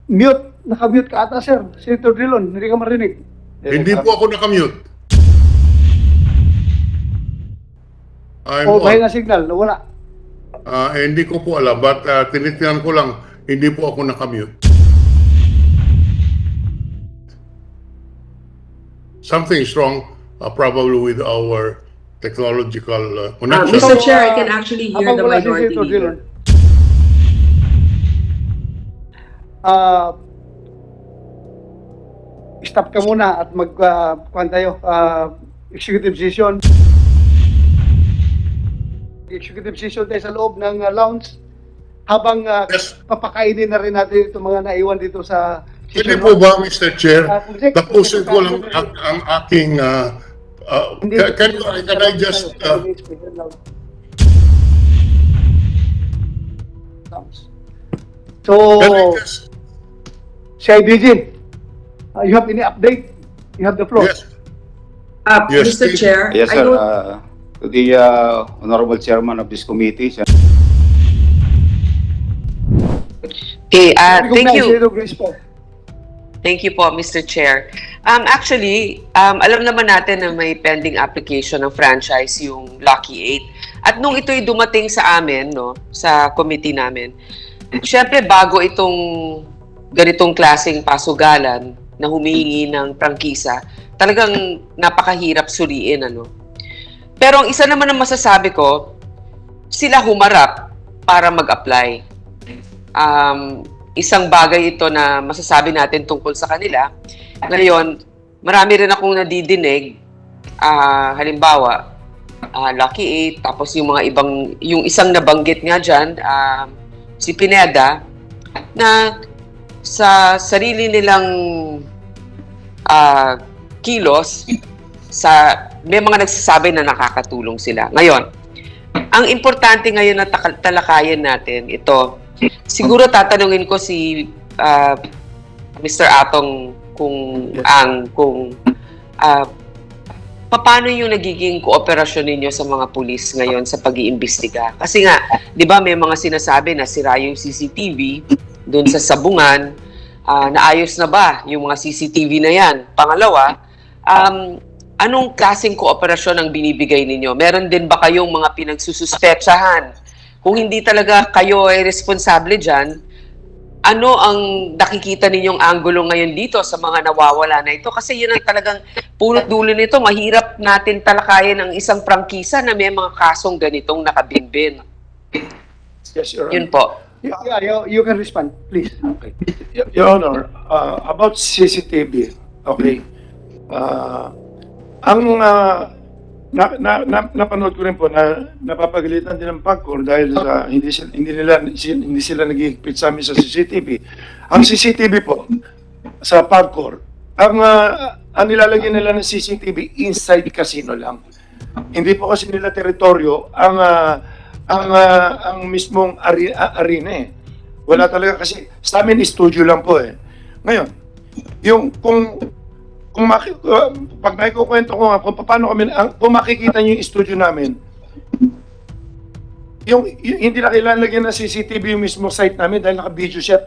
Mute. Naka-mute ka ata, sir. Senator Drilon, hindi ka marinig. Hindi po ako nakamute. I'm O, on. bahay na signal. Wala. Hindi ko po alam, but tinitiyan ko lang, hindi po ako nakamute. Something's wrong, probably with our technological connection. Mr. Chair, I can actually hear Habang the wala si minority Senator leader. Drilon. Stop ka muna at kuhan tayo. Executive session. Executive session tayo sa loob ng lounge. Habang Yes. papakainin na rin natin itong mga naiwan dito sa Pwede session. po ba, Mr. Chair, Kung- tapusin ko lang ang aking... can I just... So, can I just... si IBG, you have any update? You have the floor. Yes. Yes, Mr. please. Chair, Yes, I sir. don't, To the Honorable Chairman of this committee, sir. Okay, thank you. Senator Grace po. Thank you po, Mr. Chair. Actually, alam naman natin na may pending application ng franchise yung Lucky 8. At nung ito'y dumating sa amin, no, sa committee namin, syempre bago itong ganitong klaseng pasugalan na humihingi ng prangkisa, talagang napakahirap suriin, ano. Pero ang isa naman ang masasabi ko, sila humarap para mag-apply. Isang bagay ito na masasabi natin tungkol sa kanila. Ngayon, marami rin akong nadidinig, halimbawa, Lucky 8, tapos yung mga ibang, yung isang nabanggit nga dyan, si Pineda, na sa sarili nilang kilos, may mga nagsasabi na nakakatulong sila. Ngayon, ang importante ngayon na talakayan natin, ito, siguro tatanungin ko si Mr. Atong paano yung nagiging kooperasyon ninyo sa mga pulis ngayon sa pag-iimbestiga? Kasi nga, di ba may mga sinasabi na sira yung CCTV doon sa Sabungan, naayos na ba yung mga CCTV na yan? Pangalawa, anong klaseng kooperasyon ang binibigay ninyo? Meron din ba kayong mga pinagsususpetsahan? Kung hindi talaga kayo ay responsable dyan, ano ang nakikita ninyong anggulo ngayon dito sa mga nawawala na ito? Kasi yun ang talagang punot dulo nito. Mahirap natin talakayin ang isang prangkisa na may mga kasong ganitong nakabinbin. Yes, Your Honor. Yun po. Yeah, you can respond, please. Okay. Your Honor, about CCTV, okay. Napanood ko rin po na napapagalitan din ng PAGCOR dahil sa hindi sila nagihigpit sa amin sa CCTV. Ang CCTV po sa PAGCOR, ang nilalagyan nila ng CCTV inside casino lang. Hindi po kasi nila teritoryo ang mismong arena eh. Wala talaga kasi sa amin studio lang po eh. Ngayon, yung pag naikukwento ko nga kung paano kami, kung makikita niyo yung studio namin, hindi na kailangan lagyan ng CCTV yung mismo site namin dahil naka-video siya.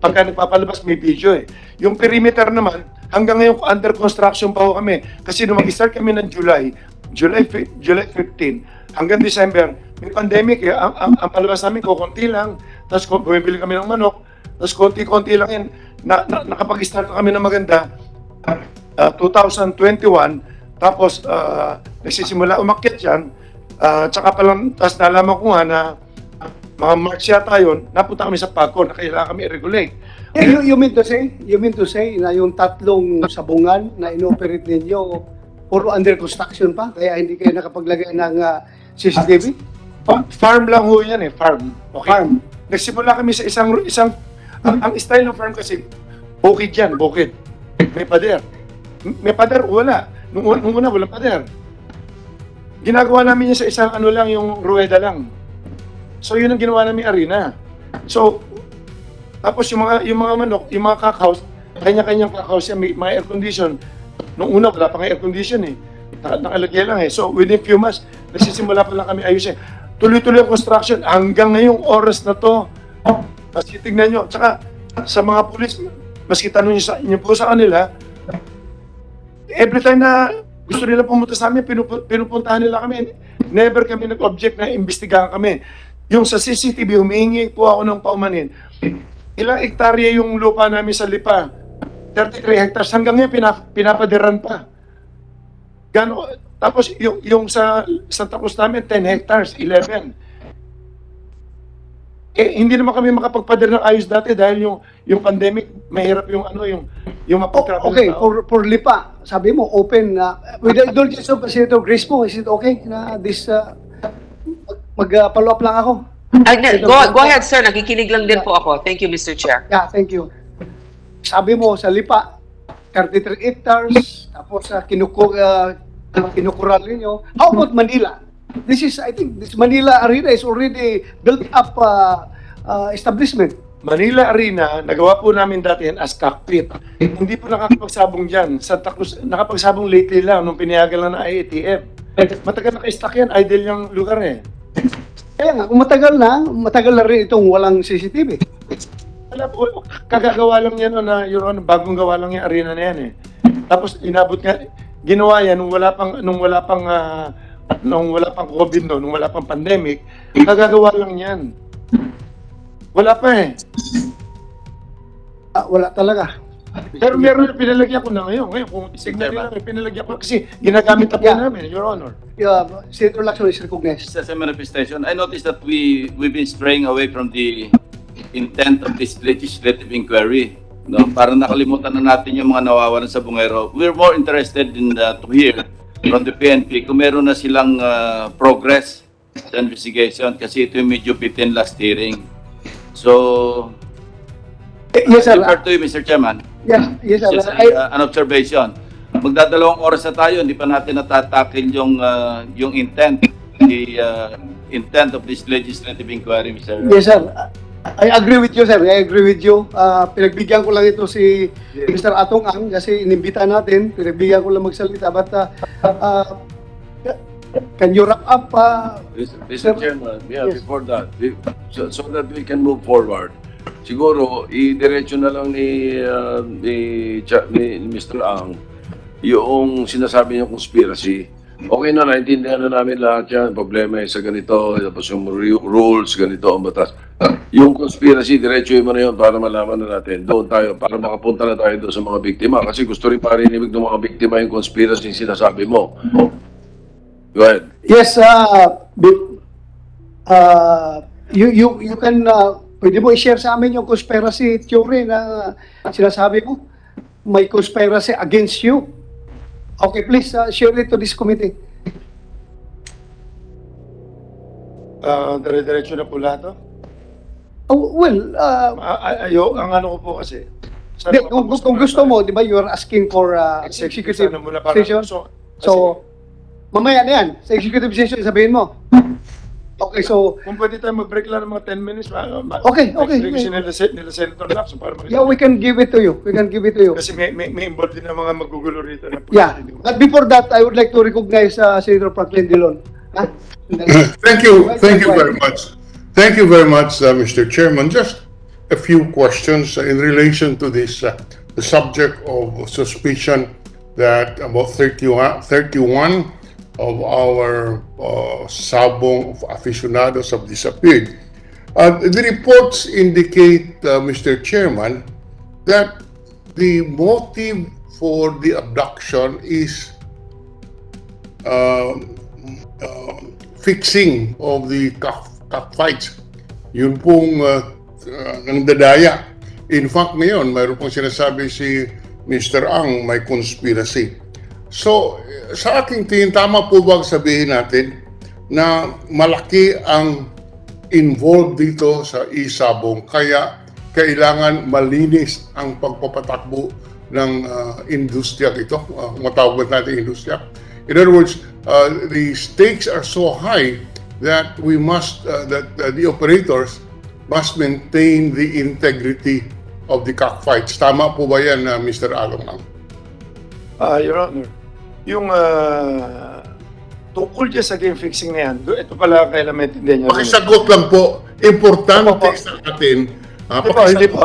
Pagka nagpapalabas, may video eh. Yung perimeter naman, hanggang ngayon under construction pa ho kami. Kasi nung mag-start kami ng July 15, hanggang December, may pandemic eh. Ang palabas namin, kukunti lang. Tapos bumibili kami ng manok. Tapos konti-konti lang yan. Nakapag-start na kami ng maganda. 2021, tapos nagsisimula umakyat yan, tsaka pa lang, tapos nalaman ko nga na mga March yata yun, napunta kami sa PAGCOR na kailangan kami i-regulate. You mean to say na yung tatlong sabungan na inoperate ninyo puro under construction pa, kaya hindi kayo nakapaglagay ng CCTV? Farm lang ho yan eh, farm. Okay. Farm. Nagsimula kami sa isang ang style ng farm kasi, bukid yan, bukid. May pader. May pader, wala. Nung una, walang pader. Ginagawa namin yan sa isang lang, yung rueda lang. So, yun ang ginawa namin arena. So, tapos yung mga manok, yung mga cockhouse, kanya-kanyang cockhouse yan, may mga air condition. Nung una, wala pa nga air condition eh. Nakalagay lang eh. So, within few months, nagsisimula pa lang kami ayusin. Tuloy-tuloy ang construction hanggang ngayong oras na to. Kasi tignan nyo. Tsaka, sa mga pulis, maski tanong niyo po sa kanila, every time na gusto nila pumunta sa amin, pinupuntahan nila kami. Never kami nag-object na imbestigahan kami. Yung sa CCTV, humihingi po ako ng paumanin. Ilang hektarya yung lupa namin sa Lipa? 33 hectares. Hanggang ngayon, pinapadiran pa. Tapos yung sa Santa Cruz namin, 10 hectares, 11. Hindi naman kami makapagpadir ng ayos dati dahil yung pandemic, mahirap yung mapagtravel. Okay, for Lipa, sabi mo, open na. With the indulgence of Senator Grace mo, is it okay na this, mag-follow up lang ako? Go ahead, sir. Nakikinig lang din po ako. Thank you, Mr. Chair. Yeah, thank you. Sabi mo, sa Lipa, 33 hectares, tapos kinukural ninyo. How about Manila? I think this Manila Arena is already built up establishment. Manila Arena, nagawa po namin dati yan as cockpit. Hindi po nakapagsabong dyan. Santa Cruz, nakapagsabong lately lang nung pinayagan lang ng IATF. Matagal naka-stack yan, idle yung lugar eh. Kaya nga, kung matagal na rin itong walang CCTV. Wala po, kagagawa lang yan na yung bagong gawa lang yung arena na yan eh. Tapos inabot nga, ginawa yan nung wala pang COVID no, nung wala pang pandemic, kagagawa lang yan. Wala pa eh. Wala talaga. Pero meron na pinalagyan ko na ngayon. Ngayon, kung signal nila, pinalagyan ko kasi ginagamit na po namin, Your Honor. Senator Lacson is recognized. As a manifestation, I noticed that we've been straying away from the intent of this legislative inquiry. No, para nakalimutan na natin yung mga nawawalan sa bungero. We're more interested in to hear from the PNP kung meron na silang progress sa investigation kasi ito yung medyo bitin last hearing. So, Yes, sir. I refer to you, Mr. Chairman. Yes, sir. Just an observation. Magdadalawang oras na tayo, hindi pa natin natatakil yung intent, the intent of this legislative inquiry, Mr. Yes, sir. I agree with you, sir. I agree with you. Pinagbigyan ko lang ito si Mr. Atong Ang kasi inimbita natin. Pinagbigyan ko lang magsalita. But can you wrap up? Mr. Chairman, Yes. before that, so that we can move forward, siguro, i-diretso na lang ni Mr. Ang yung sinasabi niyang conspiracy. Okay na, naintindihan na namin lahat yan. Problema sa ganito, tapos yung rules, ganito ang batas. Yung conspiracy, diretso mo na yun para malaman na natin. Doon tayo, para makapunta na tayo doon sa mga biktima. Kasi gusto rin parinig ng mga biktima yung conspiracy yung sinasabi mo. Go ahead. Yes, you can, pwede mo i-share sa amin yung conspiracy theory na sinasabi mo? May conspiracy against you. Okay, please share it to this committee. Dire-diretso na po lahat, no? Ang ano ko po kasi. Kung gusto mo, di ba, you are asking for executive session? So, mamaya na yan, sa executive session, sabihin mo. Okay, so, kung pwede tayo mag-break lang ng mga 10 minutes. Okay. Nila Senator Lacson para yeah, we can give it to you. Kasi may involved din ng mga magugulo rito. Yeah, but before that, I would like to recognize Senator Franklin Dillon. Thank you very much. Thank you very much, Mr. Chairman. Just a few questions in relation to this, the subject of suspicion that about 31 of our sabong aficionados have disappeared. The reports indicate, Mr. Chairman, that the motive for the abduction is fixing of the cockfights. Yun pong nangdadaya. In fact, ngayon, mayroon pong sinasabi si Mr. Ang may conspiracy. So, sa aking tingin, tama po ba sabihin natin na malaki ang involved dito sa isabong kaya kailangan malinis ang pagpapatakbo ng industriya ito, matawag natin industriya. In other words, the stakes are so high that we must, that the operators must maintain the integrity of the cockfights. Tama po ba yan, Mr. Alomang? Your Honor, yung tungkol dyan sa game fixing na yan, ito pala kailan maintindihan nyo. Pakisagot lang po, importante sa atin, Hindi po.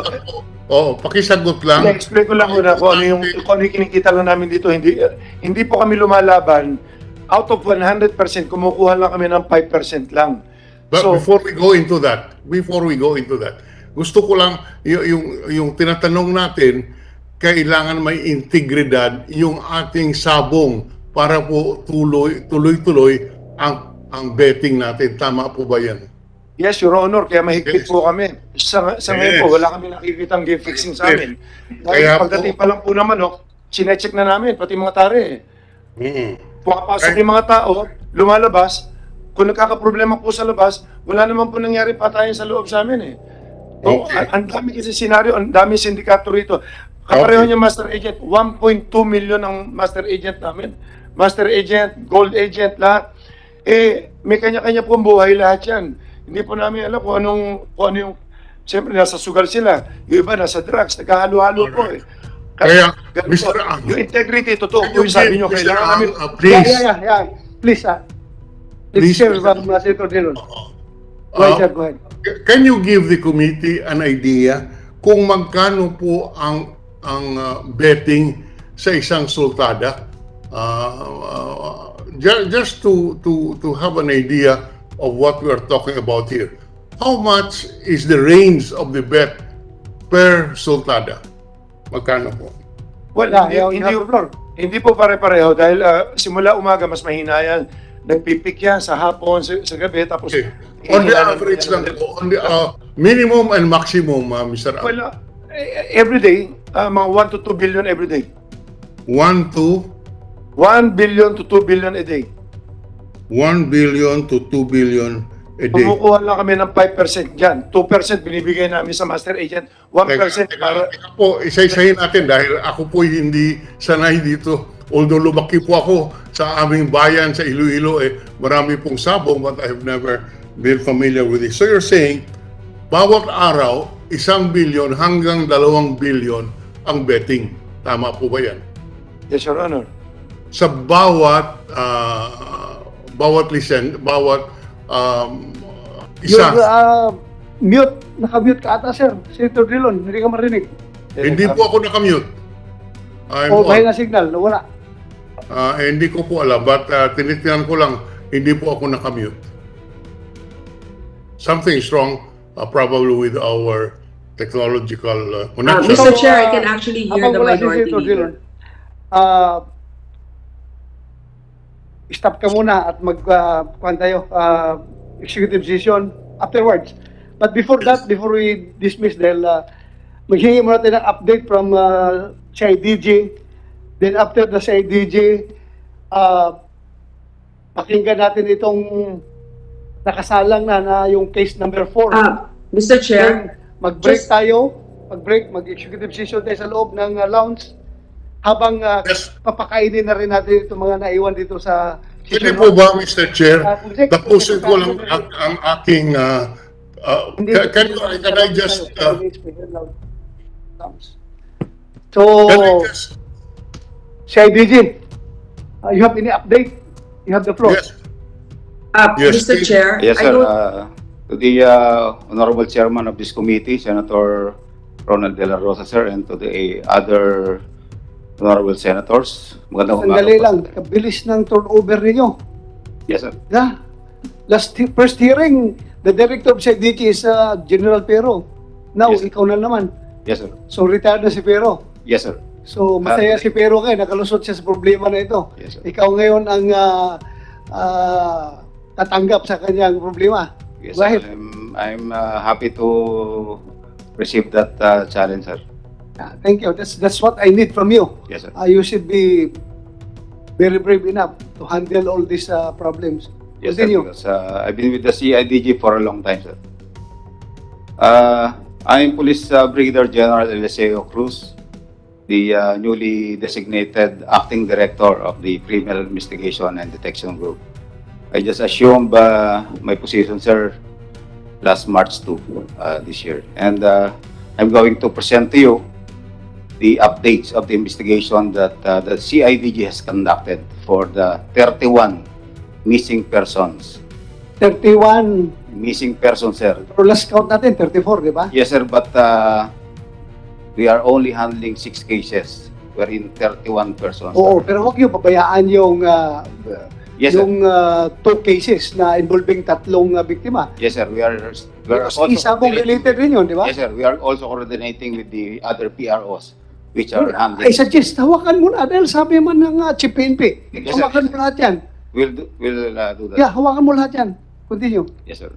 Oo, pakisagot lang. explain ko lang muna kung ano yung kinikita lang namin dito. Hindi po kami lumalaban. Out of 100%, kumukuha lang kami ng 5% lang. But So, before we go into that, gusto ko lang yung tinatanong natin, kailangan may integridad yung ating sabong para po tuloy-tuloy ang betting natin. Tama po ba yan? yes, Your Honor, kaya mahigpit Yes. po kami. Sa ngayon Yes. po, wala kami nakikitang game fixing sa amin. Dahil Kaya pagdating po- pa lang po naman, sinecheck na namin, pati mga tare. Pumapasok yung mga tao, lumalabas, kung nagkakaproblema po sa labas, wala naman po nangyari patayan sa loob sa amin eh. Okay. Ang dami kasi senaryo, ang dami sindikato rito. Kapareho Okay. niya master agent, 1.2 million ang master agent namin. Master agent, gold agent, lahat. May kanya-kanya pong buhay lahat yan. Hindi po namin alam kung ano yung, siyempre nasa sugal sila. Yung iba nasa drugs, nagkahalo-halo po eh. Kaya, Ganun Mr. po. Ang, Yung integrity, totoo can po you yung sabi give nyo, Mr. kailangan Ang, namin. please, Yeah. Please, Please, let's hear Mr. from Senator Dillon. Go ahead, sir, go ahead. can you give the committee an idea kung magkano po ang betting sa isang sultada? Just to have an idea of what we are talking about here. How much is the range of the bet per sultada? Magkano po? Well, Yeah, you have the floor. hindi po pare-pareho dahil simula umaga mas mahina yan. Nagpipik yan sa hapon, sa gabi, tapos... Okay. On the average lang po, on the minimum and maximum, Mr. Ang. Well, every day, mga 1 to 2 billion every day. 1 to 1 billion to 2 billion a day. 1 billion to 2 billion a day. Kumukuha lang kami ng 5% dyan. 2% binibigay namin sa master agent. 1% para... Teka po, isa-isahin natin dahil ako po hindi sanay dito. Although lumaki po ako sa aming bayan sa Iloilo, marami pong sabong but I have never been familiar with it. So you're saying, bawat araw, 1 billion hanggang 2 billion ang betting. Tama po ba yan? Yes, Your Honor. Sa bawat isa. You're mute. Naka-mute ka ata, sir. Senator Dillon, hindi ka marinig. Hindi po ako nakamute. I'm O on. mahina signal, wala. Hindi ko po alam, but tinitinan ko lang, hindi po ako nakamute. Something is wrong, probably with our technological connection. Mr. Chair, I can actually hear Habang the wala si minority Senator leader. Dillon, stop ka muna at mag-kuhan tayo, executive session afterwards. But before that, before we dismiss dahil maghingi muna tayo ng update from CIDG. Then after the CIDG, pakinggan natin itong nakasalang na yung case number 4. Mr. Chair, Then mag-break just- tayo, mag-executive session tayo sa loob ng lounge habang Yes. papakainin na rin natin itong mga naiwan dito sa Pwede po ba, Mr. Chair, tapusin ko lang Hindi. ang aking... can I just... So, can I just... CIDG, you have any update? You have the floor. Yes. Yes, Mr. please. Chair, Yes, I sir. don't, To the Honorable Chairman of this committee, Senator Ronald De La Rosa, sir, and to the other Honorable Senators. Magandang umaga Sandali po, lang, sir. kabilis ng turnover ninyo. Yes, sir. Yeah. First hearing, the director of CIDG is General Pero. Now, Yes, sir. ikaw na naman. Yes, sir. So, retired na si Pero. Yes, sir. So, masaya si Pero ngayon, nakalusot siya sa problema na ito. Yes, sir. Ikaw ngayon ang tatanggap sa kanyang problema. Yes, Go ahead. sir. I'm happy to receive that challenge, sir. Thank you. That's what I need from you. Yes, sir. You should be very brave enough to handle all these problems. Yes, sir. Continue. Because I've been with the CIDG for a long time, sir. I'm Police Brigadier General Eliseo Cruz, the newly designated Acting Director of the Criminal Investigation and Detection Group. I just assumed my position, sir, last March 2 this year. And I'm going to present to you the updates of the investigation that the CIDG has conducted for the 31 missing persons. 31, Missing persons, sir. or last count natin, 34, di ba? Yes, sir, but We are only handling 6 cases, wherein 31 persons. Oo, pero huwag niyo pabayaan yung Yes, sir. yung 2 cases na involving 3 biktima. Yes, sir. We are also Isa mong related rin yun, di ba? Yes, sir. We are also coordinating with the other PROs, which are handling. I suggest, hawakan mo na dahil sabi man ng Chief PNP. Yes, sir. Hawakan mo lahat yan. We'll do that. Yeah, hawakan mo lahat yan. Continue. Yes, sir.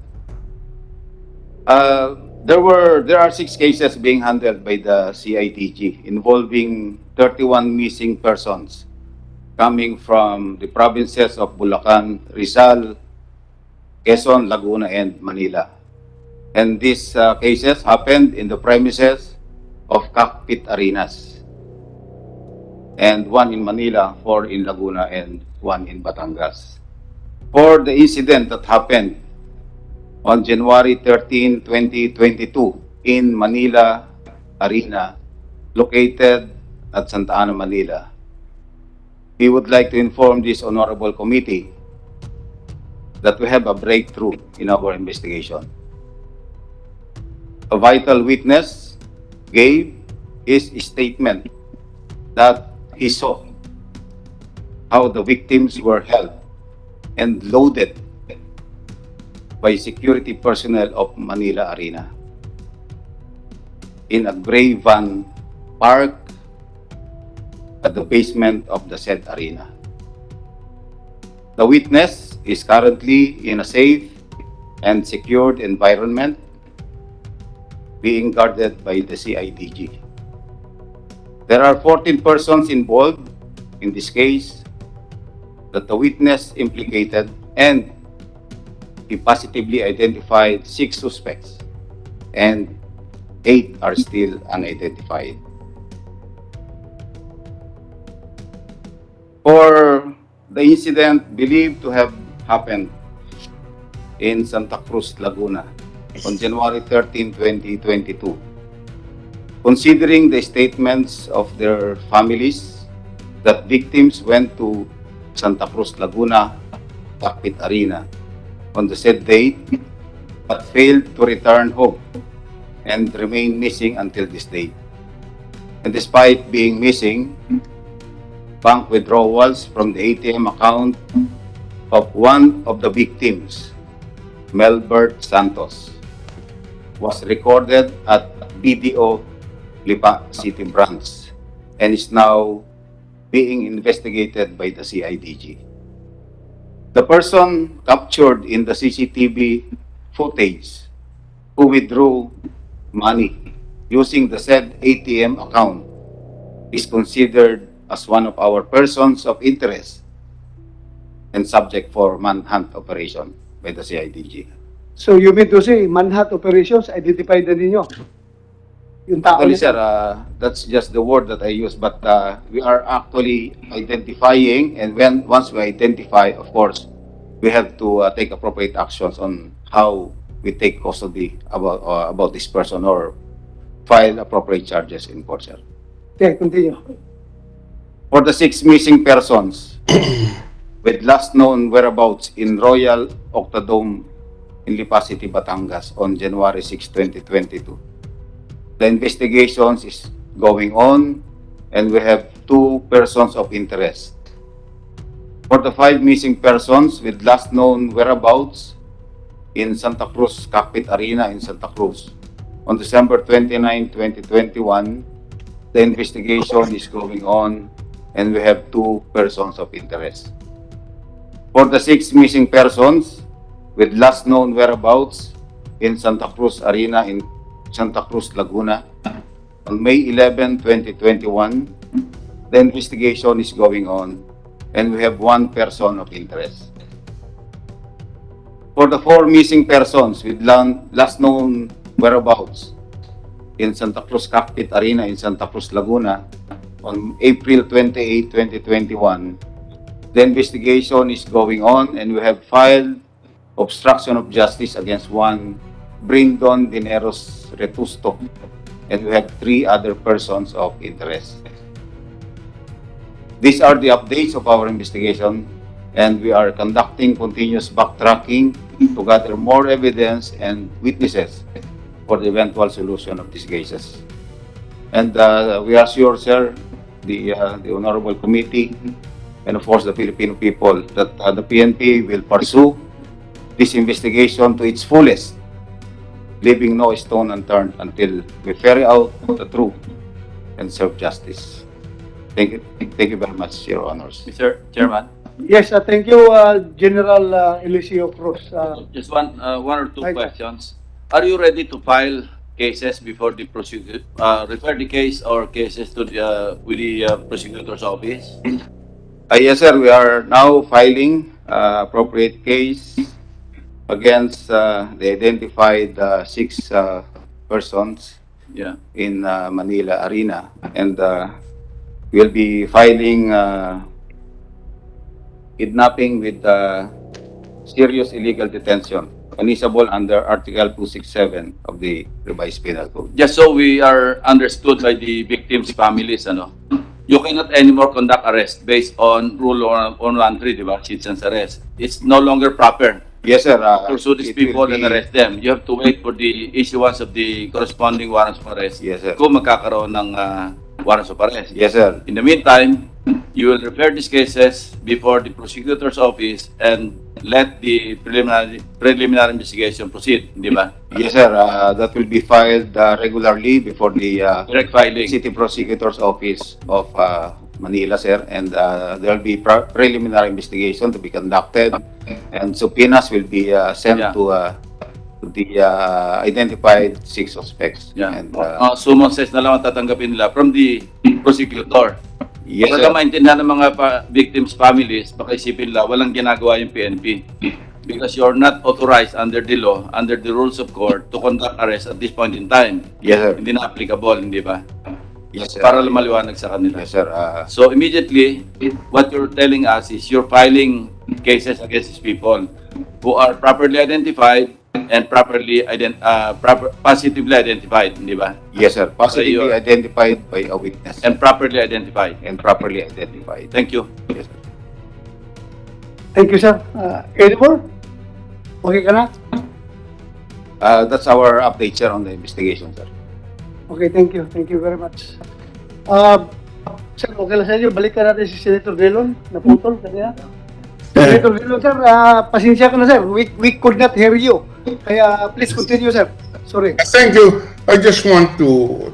There are 6 cases being handled by the CIDG involving 31 missing persons coming from the provinces of Bulacan, Rizal, Quezon, Laguna, and Manila. And these cases happened in the premises of Cockpit Arenas. And 1 in Manila, 4 in Laguna, and 1 in Batangas. For the incident that happened on January 13, 2022 in Manila Arena, located at Santa Ana, Manila. We would like to inform this honorable committee that we have a breakthrough in our investigation. A vital witness gave his statement that he saw how the victims were held and loaded by security personnel of Manila Arena in a gray van parked at the basement of the said arena. The witness is currently in a safe and secured environment being guarded by the CIDG. There are 14 persons involved in this case that the witness implicated, and he positively identified 6 suspects and 8 are still unidentified. For the incident believed to have happened in Santa Cruz, Laguna on January 13, 2022, considering the statements of their families that victims went to Santa Cruz, Laguna, Cockpit Arena on the said date but failed to return home and remain missing until this date. And despite being missing, bank withdrawals from the ATM account of one of the victims, Melbert Santos, was recorded at BDO Lipa City Branch and is now being investigated by the CIDG. The person captured in the CCTV footage who withdrew money using the said ATM account is considered as one of our persons of interest and subject for manhunt operation by the CIDG. So you mean to say, manhunt operations, identify na ninyo? Yung tao Actually, na- sir, that's just the word that I use, but we are actually identifying, and once we identify, of course, we have to take appropriate actions on how we take custody about this person or file appropriate charges in court, sir. Okay, continue. For the 6 missing persons with last known whereabouts in Royal Octodome in Lipa City, Batangas on January 6, 2022. The investigations is going on and we have 2 persons of interest. For the 5 missing persons with last known whereabouts in Santa Cruz Cockpit Arena in Santa Cruz on December 29, 2021, the investigation is going on and we have 2 persons of interest. For the 6 missing persons with last known whereabouts in Santa Cruz Arena in Santa Cruz, Laguna on May 11, 2021, the investigation is going on and we have 1 person of interest. For the 4 missing persons with last known whereabouts in Santa Cruz Cockpit Arena in Santa Cruz, Laguna on April 28, 2021, the investigation is going on and we have filed obstruction of justice against 1 Brindon Dineros Retusto and we have 3 other persons of interest. These are the updates of our investigation and we are conducting continuous backtracking to gather more evidence and witnesses for the eventual solution of these cases. And we are sure, sir, the honorable committee, and of course the Filipino people, that the PNP will pursue this investigation to its fullest, leaving no stone unturned until we ferry out the truth and serve justice. Thank you very much, Your Honors. Mr. Chairman, Yes, thank you, General Eliseo Cruz. just one or two Right. questions. Are you ready to file cases before the prosecutor, refer the case or cases to the, with the prosecutor's office? Yes, sir, we are now filing appropriate case against the identified 6 persons Yeah. in Manila Arena, and we'll be filing kidnapping with serious illegal detention, punishable under Article 267 of the Revised Penal Code. Just so we are understood by the victims' families, ano, you cannot anymore conduct arrest based on Rule 113, di ba? Citizens arrest. It's no longer proper Yes, sir. to pursue these it will people and be- arrest them. You have to wait for the issuance of the corresponding warrants of arrest. Yes, sir. Kung magkakaroon ng warrants of arrest. Yes, sir. In the meantime, you will refer these cases before the prosecutor's office and let the preliminary investigation proceed, di ba? Yes, sir. That will be filed regularly before the Direct filing. City Prosecutor's Office of Manila, sir, and there will be preliminary investigation to be conducted, and subpoenas will be sent Yeah. to the identified 6 suspects. Yeah. And, Summons na lang ang tatanggapin nila from the prosecutor. yes, Para sir. maintindihan ng mga victims' families, baka isipin nila, walang ginagawa yung PNP. Because you're not authorized under the law, under the rules of court, to conduct arrest at this point in time. Yes, sir. Hindi na applicable, hindi ba? Yes, sir. Para maliwanag sa kanila. Yes, sir. So immediately, what you're telling us is you're filing cases against these people who are properly identified and positively identified, di ba? Yes, sir. Positively you're- identified by a witness And properly identified. and properly identified. Thank you. Yes, sir. Thank you, sir. Any more? Okay ka na? That's our update, sir, on the investigation, sir. Okay, thank you. Thank you very much. Sir, okay lang sa inyo. Balikan natin si Senator Dillon. Naputol kanina. Senator Dillon, sir, pasensya ka na, sir. We could not hear you. Kaya please continue, sir. Sorry. Thank you. I just want to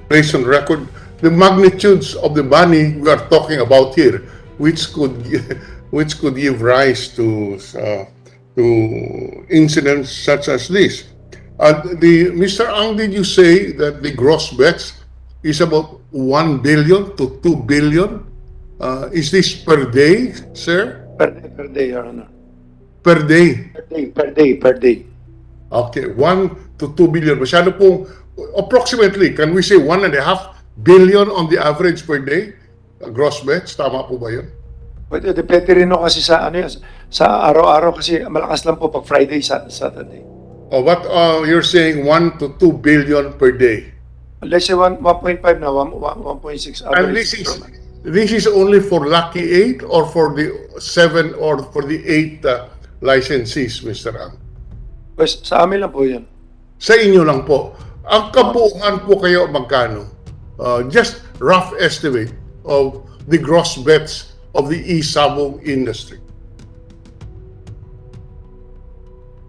place on record the magnitudes of the money we are talking about here, which could give rise to incidents such as this. Mr. Ang, did you say that the gross bets is about 1 billion to 2 billion? Is this per day, sir? Per day, Your Honor. Per day? Per day. Okay, 1 to 2 billion. Masyado pong, approximately, can we say 1.5 billion on the average per day? Gross bets, tama po ba yun? Pwede, depende rin no kasi sa ano yan, sa araw-araw kasi malakas lang po pag Friday, Saturday. Oh, what you're saying 1 to 2 billion per day? Let's say 1.5 na, 1.6 And average. this is only for Lucky 8 or for the 7 or for the 8 licensees, Mr. Ang? Pues, sa amin lang po yan. Sa inyo lang po. Ang kabuuan po kayo magkano? Just rough estimate of the gross bets of the e-sabong industry.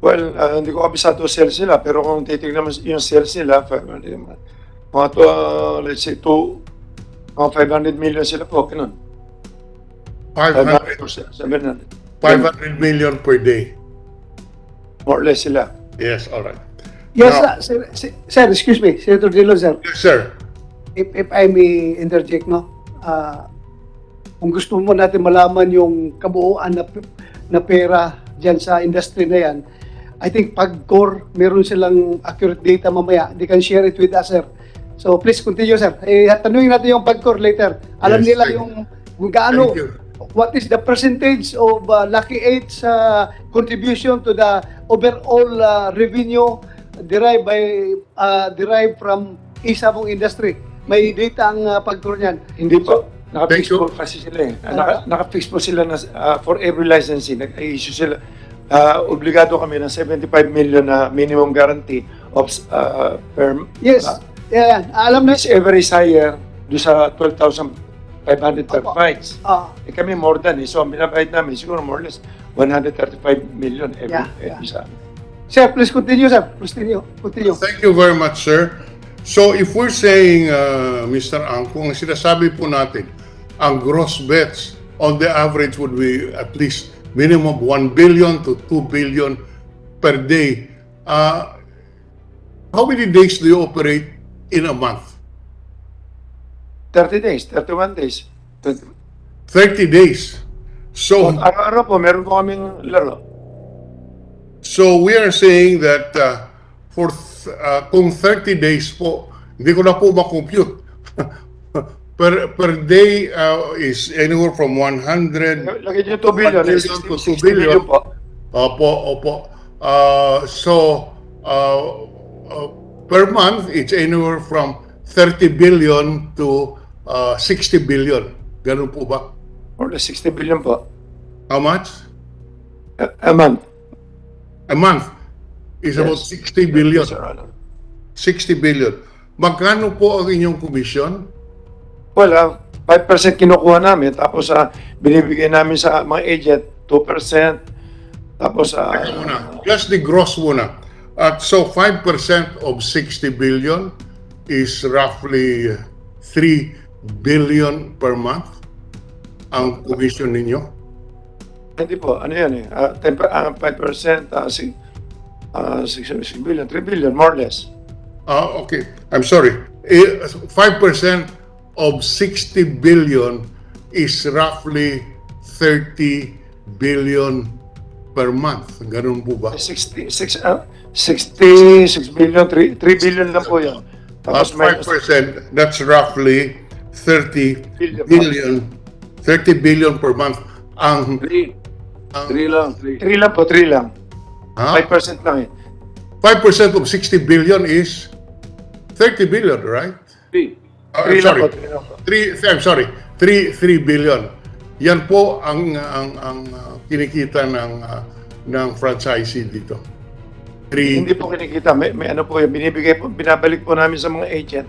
Well, hindi ko kabisado sales nila, pero kung titignan mo yung sales nila, mga to, let's say, mga 500 million sila po, ganun. 500 700. million per day. More or less sila. Yes, all right. Yes, Now- sir, excuse me. Senator Dillon, sir. Yes, sir. If I may interject, no? Kung gusto mo natin malaman yung kabuuan na pera dyan sa industry na yan, I think PAGCOR, meron silang accurate data mamaya. They can share it with us, sir. So please continue, sir. Tanungin natin yung PAGCOR later. Alam Yes, nila thank you. yung kung gaano, Thank you. what is the percentage of Lucky 8's contribution to the overall revenue derived from isabong industry. May data ang PAGCOR niyan. Hindi po. Naka-fix Thank you. po kasi sila eh. Naka-fix po sila na for every licensing. Nag-issue sila. Obligado kami ng 75 million na minimum guarantee of per Yes. Yeah, alam na. This average higher do sa 12,500 per Opo. fights. Ah, Kami more than So, ang binabayad namin siguro more or less 135 million every, Yeah. every sa sir, please continue, sir. Continue. Thank you very much, sir. So if we're saying, Mr. Ang, kung sinasabi po natin, ang gross bets on the average would be at least minimum 1 billion to 2 billion per day. How many days do you operate in a month? 30 days, 31 days. 30 days. So, Araw-araw po, meron po kaming laro. so we are saying that kung 30 days po, hindi ko na po makompute. per day is anywhere from 100 Lagay niyo 2 billion. 1 billion to 2 billion. po. Opo. Per month, it's anywhere from 30 billion to 60 billion. Ganun po ba? More than 60 billion po. How much? A month. A month is about 60 billion. Yes, Your Honor. 60 billion. Magkano po ang inyong commission? Well, 5% kinukuha namin, tapos binibigay namin sa mga agent, 2%, tapos Just the gross muna. So 5% of 60 billion is roughly 3 billion per month ang commission ninyo. hindi po, ano yan 5%, 6 billion, 3 billion, more or less. Okay. I'm sorry. 5% of 60 billion is roughly 30 billion per month. Ganun po ba? 66 billion, 3 billion lang po yan. Tapos 5%, that's roughly 30 billion, 30 billion per month. Ang 3 lang. 3 lang po, 3 lang. ha? 5% lang 5% of 60 billion is 30 billion, right? 3. I'm 3 lang sorry. po, 3 lang po. 3 billion. Yan po ang kinikita ng franchisee dito. 3 Hindi po kinikita, may ano po yung binibigay po, binabalik po namin sa mga agent,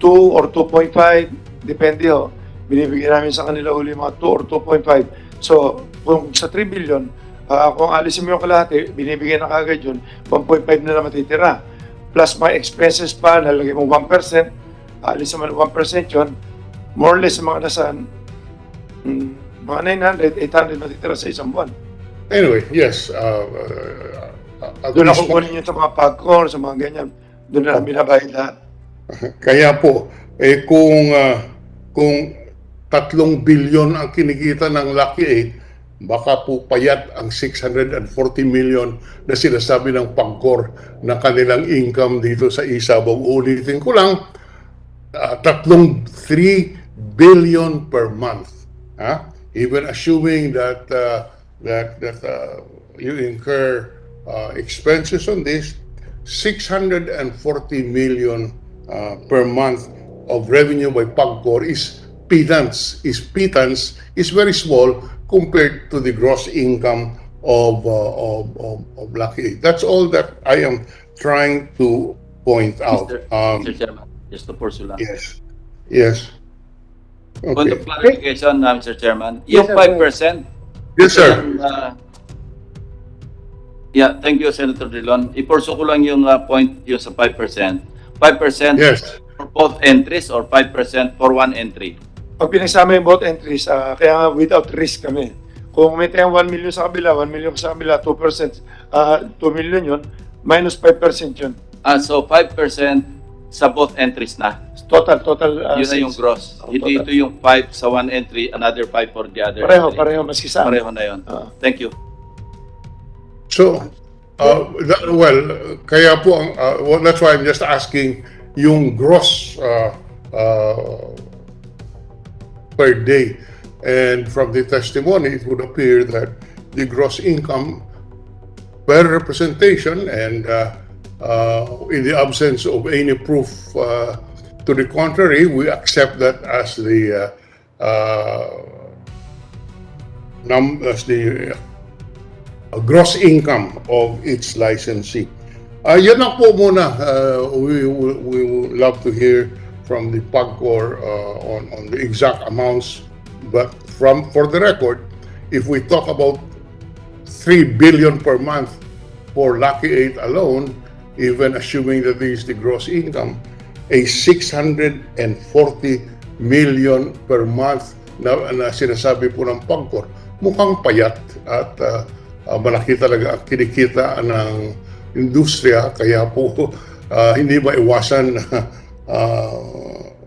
2 or 2.5, depende ho. Binibigay namin sa kanila uli mga 2 or 2.5. So, kung sa 3 billion, kung alisin mo yung kalahati, binibigay na kagad yun, 1.5 na lang matitira. Plus mga expenses pa, nalagay mo 1%, alisin mo 1% yun, more or less mga nasa mga 900, 800 matitira sa isang buwan. Anyway, yes. At Doon least- ako kunin yun sa mga popcorn, sa mga ganyan. Doon na binabayad lahat. Kaya po, kung 3 billion ang kinikita ng Lucky 8, baka po payat ang 640 million na sinasabi ng Pagcor na kanilang income dito sa Isabong. Ulitin ko lang, 3 billion per month. Even assuming that you incur expenses on this, 640 million per month of revenue by Pagcor is pittance, is very small compared to the gross income of Lucky 8. That's all that I am trying to point out. Mr. Chairman, just to pursue lang. Yes. On the Okay. clarification, Mr. Chairman, Yes, yung sir. 5%, Yes, sir. yeah, thank you, Senator Drilon. I-pursue ko lang yung point yung sa 5%. 5% Yes. for both entries or 5% for one entry? Pag pinagsama yung both entries, kaya nga without risk kami. Kung may tayong 1 million sa kabila, 1 million sa kabila, 2%, 2 million yun, minus 5% yun. So 5% sa both entries na. Total. Yun na yung gross. Oh, Hindi total. ito yung 5 sa one entry, another 5 for the other entry. Pareho, maski sa Pareho na yun. Thank you. So, kaya po, that's why I'm just asking yung gross per day. And from the testimony, it would appear that the gross income per representation and in the absence of any proof to the contrary, we accept that as the gross income of each licensee. Yan lang po muna. We would love to hear from the PAGCOR on the exact amounts. But for the record, if we talk about 3 billion per month for Lucky 8 alone, even assuming that this is the gross income, a 640 million per month na sinasabi po ng PAGCOR, mukhang payat at malaki talaga ang kinikita ng industriya, kaya po hindi maiwasan na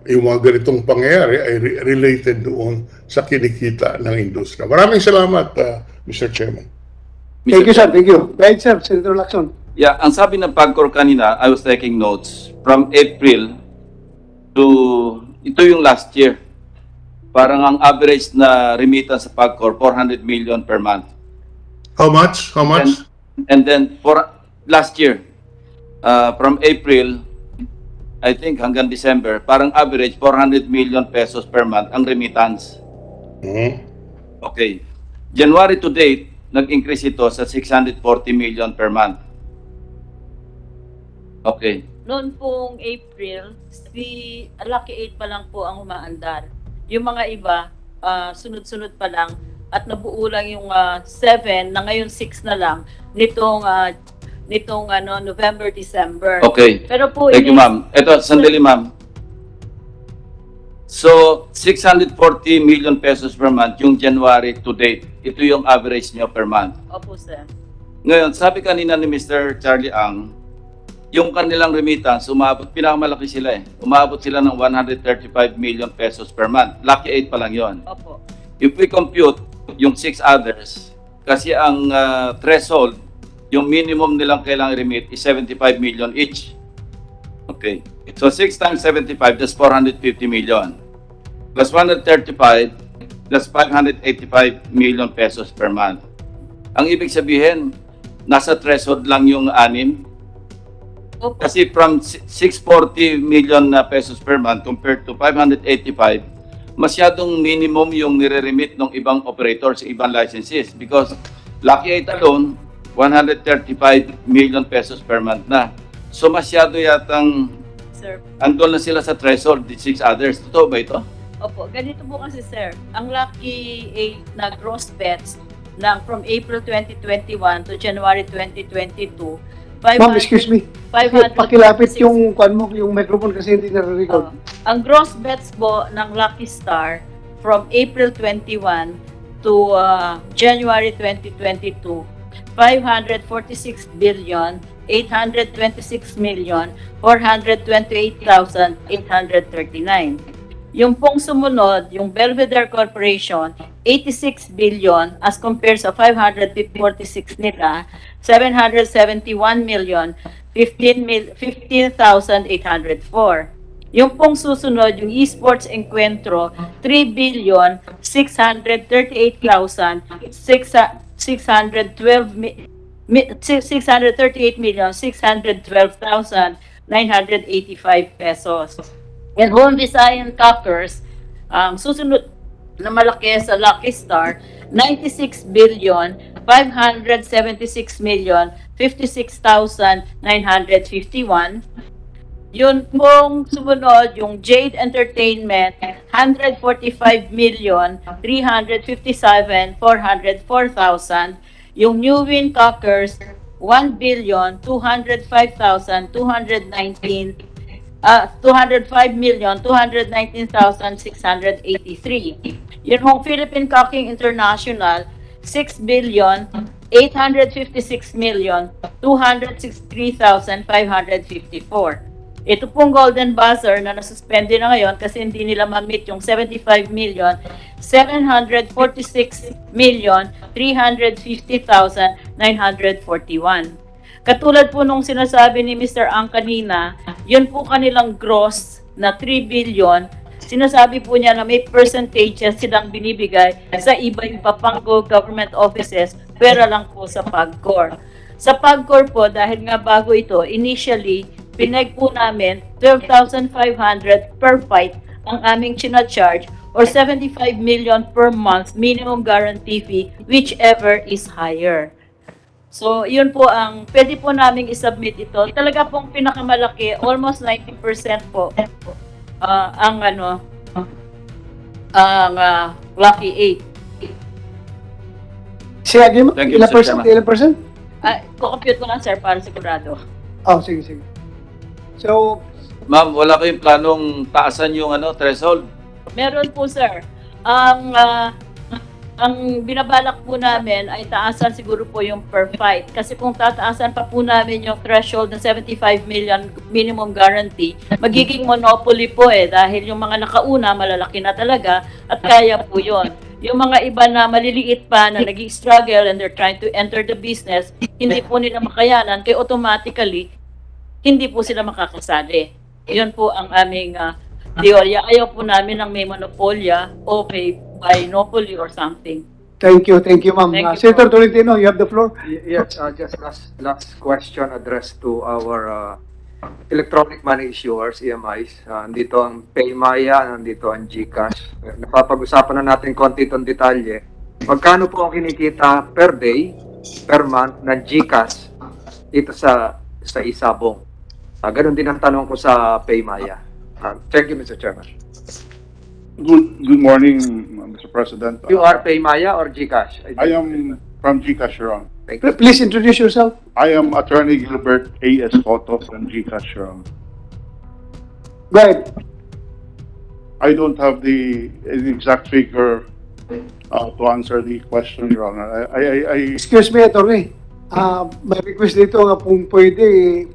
yung mga ganitong pangyayari ay related doon sa kinikita ng industriya. Maraming salamat, Mr. Chairman. Thank you, sir. Thank you. Right, sir. Senator Lacson. Yeah, ang sabi ng PAGCOR kanina, I was taking notes, from April to, ito yung last year, parang ang average na remittance sa PAGCOR, 400 million per month. How much? How much? And then for last year, from April, I think hanggang December, parang average 400 million pesos per month ang remittance. Okay. January to date, nag-increase ito sa 640 million per month. Okay. Noon pong April, si Lucky 8 pa lang po ang umaandar. Yung mga iba, sunod-sunod pa lang at nabuo lang yung 7 na ngayon 6 na lang nitong November, December. Okay. Pero po Thank you, ma'am. Ito, sandali, ma'am. So, 640 million pesos per month yung January to date. Ito yung average nyo per month. Opo, sir. Ngayon, sabi kanina ni Mr. Charlie Ang, yung kanilang remittance, pinakamalaki sila eh. Umabot sila ng 135 million pesos per month. Lucky 8 pa lang yon. Opo. If we compute yung 6 others, kasi ang threshold, yung minimum nilang kailangang remit is 75 million each. Okay. So 6 times 75, that's 450 million. Plus 135, that's 585 million pesos per month. Ang ibig sabihin, nasa threshold lang yung 6. Opo. Kasi from 640 million pesos per month compared to 585, masyadong minimum yung nire-remit ng ibang operators sa ibang licenses because Lucky 8 alone, 135 million pesos per month na. So masyado yatang Sir. andun na sila sa threshold, the 6 others. Totoo ba ito? Opo. Ganito po kasi, sir. Ang Lucky 8 na gross bets from April 2021 to January 2022, Ma'am, excuse me. 500 Pakilapit yung microphone kasi hindi nare-record. Ang gross bets po ng Lucky Star from April 21 to January 2022, 546 billion 826 million 428,839. Yung pong sumunod, yung Belvedere Corporation, 86 billion as compared sa 546 nila, 771 million 15,804. Yung pong susunod, yung Esports Encuentro, 3 billion 638,985 pesos. And Home Visayan Cockers, susunod na malaki sa Lucky Star, 96 billion 576 million 56,951. Yun pong sumunod, yung Jade Entertainment, 145 million 357,404,000. Yung New Win Cockers, 1 billion 205,219. 205,219,683. Yun hong Philippine Cocking International, 6 billion 856,263,554. Ito pong Golden Buzzer na nasuspende na ngayon kasi hindi nila ma-meet yung 75 million 746,350,941. Katulad po nung sinasabi ni Mr. Ang kanina, yun po kanilang gross na 3 billion. Sinasabi po niya na may percentages silang binibigay sa iba-iba pang government offices, pera lang po sa PAGCOR. Sa PAGCOR po, dahil nga bago ito, initially, pinag po namin 12,500 per fight ang aming charge or 75 million per month minimum guarantee fee, whichever is higher. So, yun po ang, pwede po namin isubmit ito. Talaga pong pinakamalaki, almost 90% po, ang Lucky 8. Sige, again, Thank you, ilang Mr. percent? Chairman. Ilang percent? Kukompute ko lang, sir, para sigurado. Oh, sige, sige. So, Ma'am, wala kayong planong taasan yung threshold? Meron po, sir. Ang binabalak po namin ay taasan siguro po yung per fight. Kasi kung tataasan pa po namin yung threshold ng 75 million minimum guarantee, magiging monopoly po dahil yung mga nakauna malalaki na talaga at kaya po yun. Yung mga iba na maliliit pa na nag-struggle and they're trying to enter the business, hindi po nila makayanan kaya automatically hindi po sila makakasali. Yun po ang aming teorya. Ayaw po namin ng may monopolya o may binopoly or something. thank you, ma'am. Thank you Senator po. Tolentino, you have the floor. Yes, just last question addressed to our electronic money issuers, EMIs. Nandito ang Paymaya, nandito ang GCash. Napapag-usapan na natin konti itong detalye. Magkano po ang kinikita per day, per month ng GCash dito sa Isabong? Ganon din ang tanong ko sa Paymaya. Thank you, Mr. Chairman. Good morning, Mr. President. You are Paymaya or GCash? I am from GCash, Your Honor. Thank you. Please introduce yourself. I am Attorney Gilbert A.S. Cotto from GCash, Your Honor. Go ahead. I don't have the exact figure to answer the question, Your Honor. Excuse me, attorney. May request dito nga kung pwede,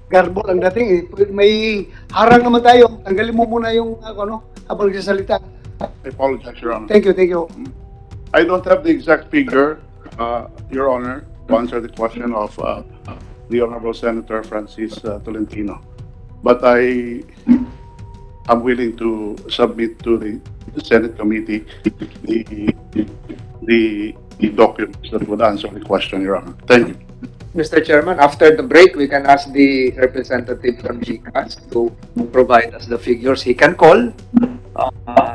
garbo lang dating May harang naman tayo. Tanggalin mo muna yung habang nagsasalita. I apologize, Your Honor. Thank you, thank you. I don't have the exact figure, Your Honor, to answer the question of the Honorable Senator Francis Tolentino. But I am willing to submit to the Senate committee the documents that would answer the question, Your Honor. Thank you. Mr. Chairman, after the break, we can ask the representative from GCash to provide us the figures. He can call.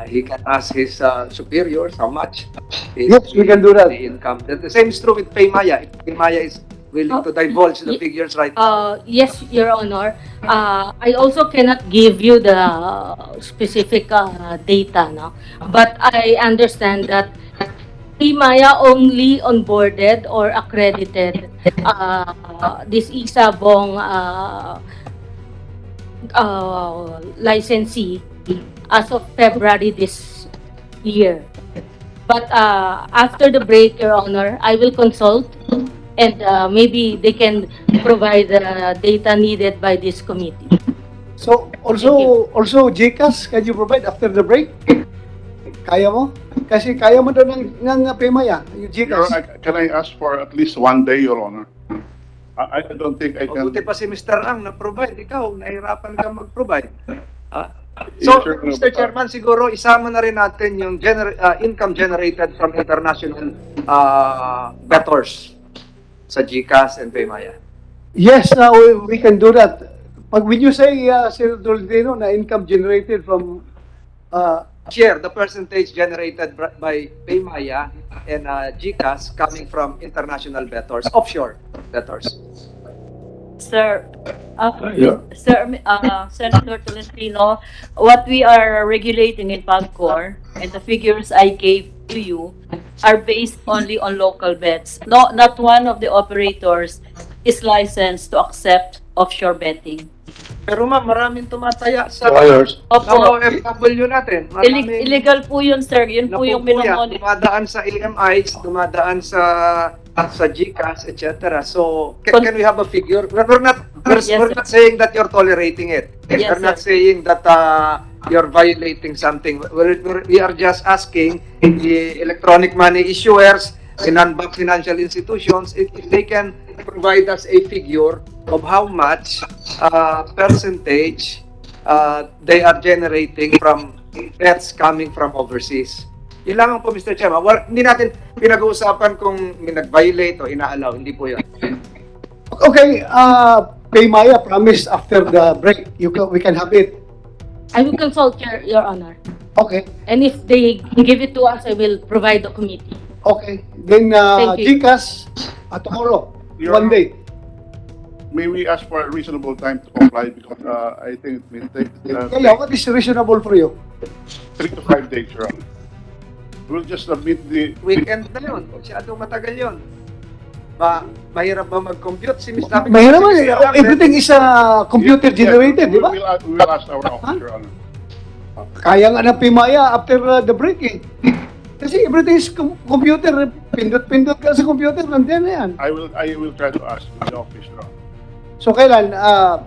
He can ask his superiors how much is Yes, we can do that. the income. The same is true with Paymaya. If Paymaya is willing to divulge the figures right now. Yes, Your Honor. I also cannot give you the specific data, no? But I understand that Paymaya only onboarded or accredited this Isabong licensee as of February this year. But after the break, Your Honor, I will consult and maybe they can provide the data needed by this committee. So, also GCash, can you provide after the break? Kaya mo? Kasi kaya mo daw ng Paymaya, yung Your GCash. Honor, can I ask for at least one day, Your Honor? I don't think I can. Mabuti pa si Mr. Ang na-provide. Ikaw, nahirapan ka mag-provide. Yes, So, sir, Mr. Chairman, siguro isama na rin natin yung income generated from international debtors sa GCash and Paymaya. Yes, we can do that. When you say, Senator Tolentino, na income generated from Share the percentage generated by Paymaya and GCash coming from international debtors, offshore debtors. Sir, Senator Tolentino, what we are regulating in PAGCOR and the figures I gave to you are based only on local bets. No, not one of the operators is licensed to accept offshore betting. Pero ma'am, maraming tumataya sa Opo, OFW natin. Maraming illegal po yun, sir. Yun po yung napupuya, minomonitor. dumadaan sa AMIs, dumadaan sa GCash, etc. So, can we have a figure? We're not saying that you're tolerating it. Yes, We're not sir. saying that you're violating something. We are just asking the electronic money issuers, the non-bank financial institutions, if they can provide us a figure of how much percentage they are generating from bets coming from overseas. Yun lang po, Mr. Chairman. Hindi natin pinag-uusapan kung may nag-violate o ina-allow. Hindi po yun. Okay, Paymaya promised after the break, we can have it. I will consult, Your Honor. Okay, And if they give it to us, I will provide the committee. okay. Then Thank you. GCash tomorrow. Your one Honor, day. May we ask for a reasonable time to comply because I think it may take Kaya, what is reasonable for you? 3 to 5 days, Your Honor. We'll just submit the... Weekend na yun. Masyadong matagal yun. Mahirap ba mag-compute? Mahirap naman eh. Everything is computer generated, di ba? We will ask our office, Your Honor. Kaya nga ng Pimaya after the break eh. Kasi everything is computer. Pindot-pindot ka sa computer, nandiyan na yan. I will try to ask the office, Your Honor. So kailan? At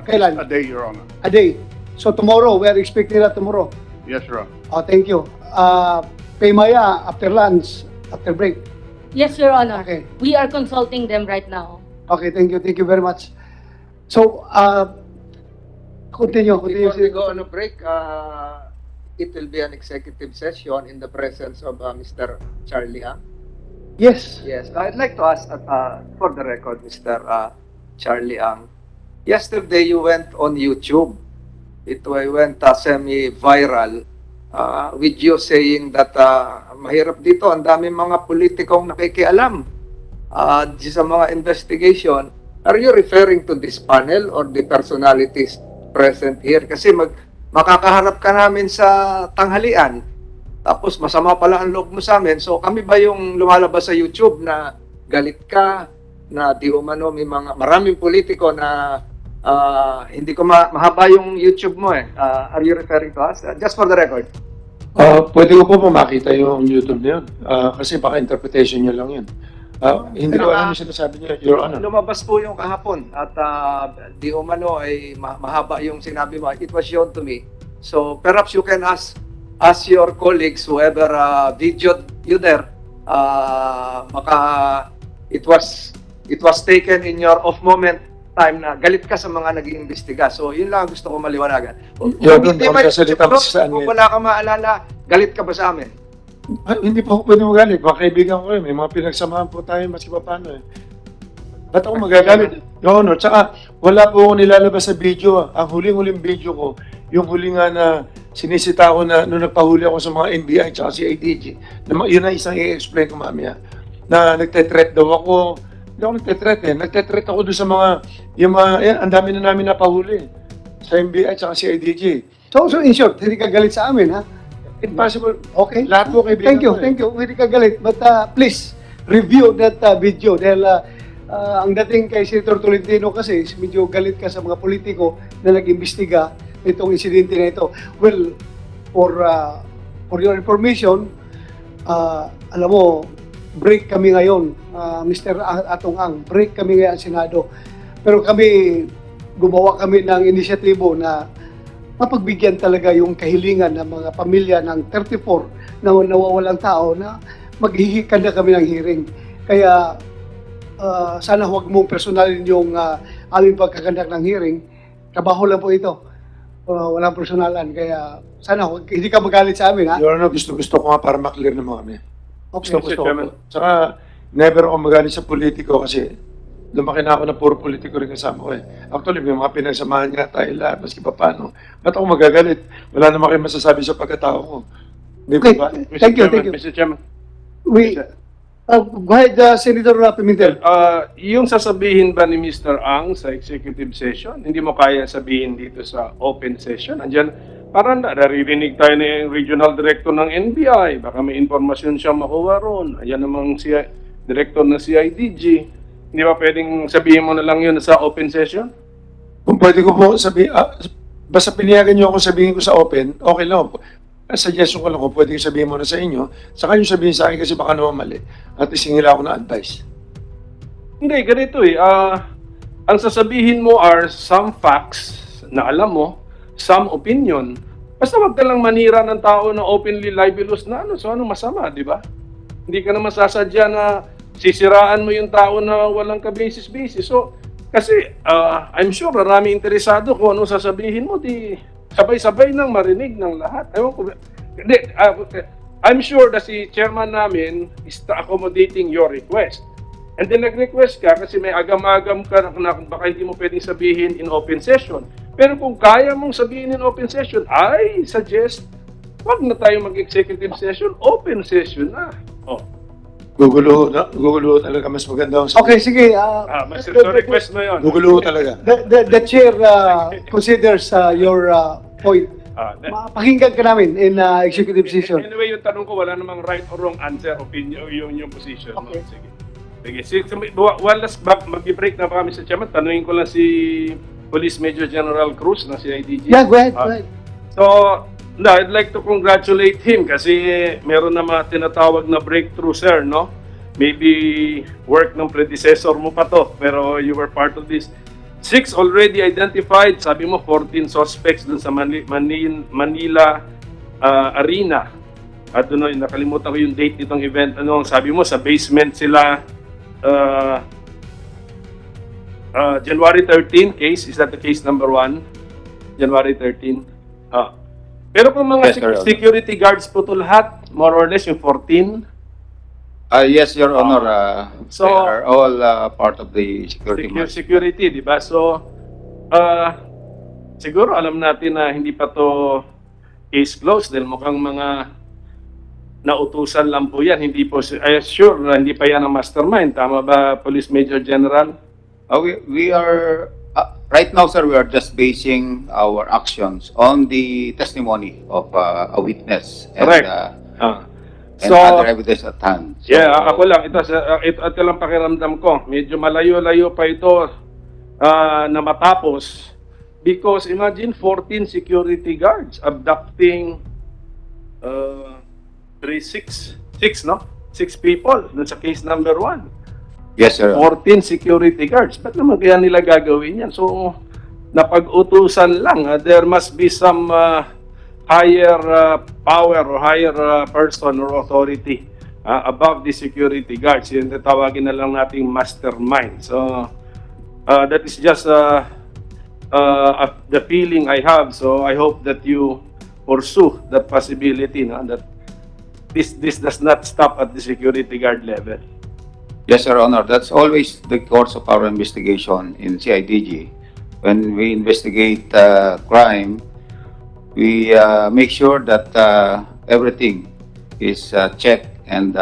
Kailan? least a day, Your Honor. A day. So tomorrow, we are expecting that tomorrow. Yes, Your Honor. Oh, thank you. Pimaya after lunch, after break. Yes, Your Honor. Okay. We are consulting them right now. Okay, thank you. Thank you very much. So, continue. Before we go on a break, it will be an executive session in the presence of Mr. Charlie Ang. Yes. Yes, I'd like to ask, for the record, Mr. Charlie Ang, yesterday you went on YouTube. It went semi-viral with you saying that mahirap dito, ang daming mga politikong nakikialam sa mga investigation. Are you referring to this panel or the personalities present here? Kasi makakaharap ka namin sa tanghalian, tapos masama pala ang loob mo sa amin. So kami ba yung lumalabas sa YouTube na galit ka, na di umano may maraming politiko na hindi ko mahaba yung YouTube mo eh. Are you referring to us? Just for the record. Pwede ko po makita yung YouTube na yun. Kasi baka interpretation niyo lang yun. Hindi ko alam yung sinasabi niyo, Your Honor. Lumabas po yung kahapon at di umano ay mahaba yung sinabi mo. It was shown to me. So perhaps you can ask your colleagues, whoever videoed you there, baka it was taken in your off moment time na galit ka sa mga nag-iimbestiga. So yun lang gusto ko maliwanagan. Yun, magsasalita ko sa Kung wala ka maalala, galit ka ba sa amin? Hindi po ako pwede magalit. Mga kaibigan ko may mga pinagsamahan po tayo maski pa paano eh. Ba't ako magagalit? Your Honor, tsaka wala po ako nilalabas sa video. Ang huling-huling video ko, yung huli nga na sinisita ko na nung nagpahuli ako sa mga NBI tsaka si IDG. Yun na isang i-explain ko mamaya. Na nagte-threat daw ako. Hindi ako nagte-threat eh. Nagte-threat ako doon sa mga, ang dami na namin napahuli. Sa NBI tsaka si IDG. So in short, hindi ka galit sa amin, ha? Impossible. Okay. Lahat po kaibigan Thank you, ko eh. thank you. Hindi ka galit. But please, review that video. Dahil ang dating kay Senator Tolentino kasi, medyo galit ka sa mga politiko na nag-imbestiga itong insidente na ito. Well, for your information, alam mo, break kami ngayon, Mr. Atong Ang, break kami ngayon sa Senado. Pero gumawa kami ng inisyatibo na mapagbigyan talaga yung kahilingan ng mga pamilya ng 34 na nawawalang tao na maghihikan na kami ng hearing. Kaya sana huwag mong personalin yung aming pagkakandak ng hearing. Trabaho lang po ito. Walang personalan. Kaya sana hindi ka magalit sa amin, ha? Your Honor, gusto ko nga para maklear naman kami. Okay. Gusto ko. Tsaka, never ako magalit sa politiko kasi lumaki na ako na puro politiko rin kasama ko eh. Actually, may mga pinagsamahan nga tayo lahat, maski pa paano. Ba't ako magagalit? Wala naman kayo masasabi sa pagkatao ko. Hindi Okay. ba? Thank you. Mr. Chairman. Go ahead, Senator Pimentel. Yung sasabihin ba ni Mr. Ang sa executive session, hindi mo kaya sabihin dito sa open session? Andiyan, parang naririnig tayo ng regional director ng NBI, baka may informasyon siya makuha ron. Ayan namang si director ng CIDG. Hindi ba pwedeng sabihin mo na lang yun sa open session? Kung pwede ko po sabihin, basta pinayagan niyo ako sabihin ko sa open, okay lang. Suggestion ko lang kung pwede ko sabihin mo na sa inyo, saka yung sabihin sa akin kasi baka naman mali. At isingila ako na advice. Hindi, ganito eh. Ang sasabihin mo are some facts na alam mo, some opinion. Basta wag ka lang manira ng tao na openly libelous na so ano masama, di ba? Hindi ka naman sasadya na sisiraan mo yung tao na walang ka-basis-basis. So, kasi I'm sure marami interesado kung ano sasabihin mo, di sabay-sabay nang marinig ng lahat. Ewan ko, I'm sure na si chairman namin is accommodating your request. And then nag-request ka kasi may agam-agam ka na baka hindi mo pwedeng sabihin in open session. Pero kung kaya mong sabihin in open session, I suggest wag na tayo mag-executive session, open session na. Gugulo talaga. Mas maganda ang Okay, sige. so request mo yun. Gugulo talaga. The chair considers your point. Pakinggan ka namin in executive session. Anyway, yung tanong ko, wala namang right or wrong answer, opinion, yung position. No? Okay. Sige. One last back, mag-break na pa kami sa chairman. Tanungin ko lang si Police Major General Cruz na si IDG. Yeah, go ahead. Go ahead. So, no, I'd like to congratulate him kasi meron na mga tinatawag na breakthrough, sir, no? Maybe work ng predecessor mo pa to, pero you were part of this. 6 already identified, sabi mo 14 suspects dun sa Manila Arena. At doon, nakalimutan ko yung date nitong event. Ano, sabi mo sa basement sila January 13 case. Is that the case number 1? January 13. Pero kung mga Yes, Your Honor. security guards po to lahat, more or less yung 14. Yes, Your Honor. So- They are all part of the security marshal. Security, di ba? So, siguro alam natin na hindi pa to case closed dahil mukhang mga nautusan lang po yan. Hindi po, I assure na hindi pa yan ang mastermind. Tama ba, Police Major General? We are, right now, sir, we are just basing our actions on the testimony of a witness and, Correct. and other evidence at hand. So, Yeah, ako lang. Ito lang pakiramdam ko. Medyo malayo-layo pa ito na matapos. Because imagine 14 security guards abducting 6 people dun sa case number 1. Yes, sir. 14 security guards. Ba't naman kaya nila gagawin yan? So, napag-utusan lang. There must be some higher power or higher person or authority above the security guards. Yung tawagin na lang nating mastermind. So, that is just the feeling I have. So, I hope that you pursue that possibility, no? That this does not stop at the security guard level. Yes, Your Honor. That's always the course of our investigation in CIDG. When we investigate crime, we make sure that everything is checked and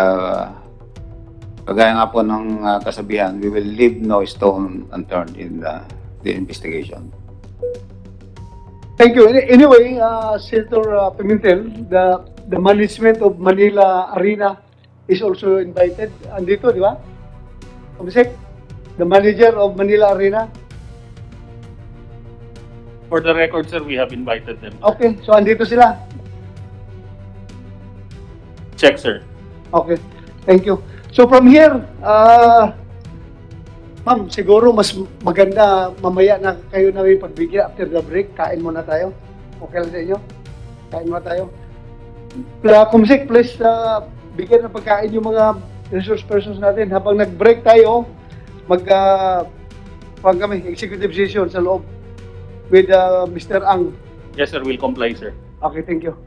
kagaya nga po ng kasabihan, we will leave no stone unturned in the investigation. Thank you. Anyway, Senator Pimentel, the management of Manila Arena is also invited. Andito, di ba? Komisek, the manager of Manila Arena. For the record, sir, we have invited them. Okay, so andito sila. Check, sir. Okay, thank you. So from here, ma'am, siguro mas maganda mamaya na kayo na may pagbigyan after the break. Kain muna tayo. Okay lang sa inyo? Kain muna tayo. Kumsik, please bigyan ng pagkain yung mga resource persons natin. Habang nag-break tayo, kami, executive session sa loob with Mr. Ang. Yes, sir, we'll comply, sir. Okay, thank you.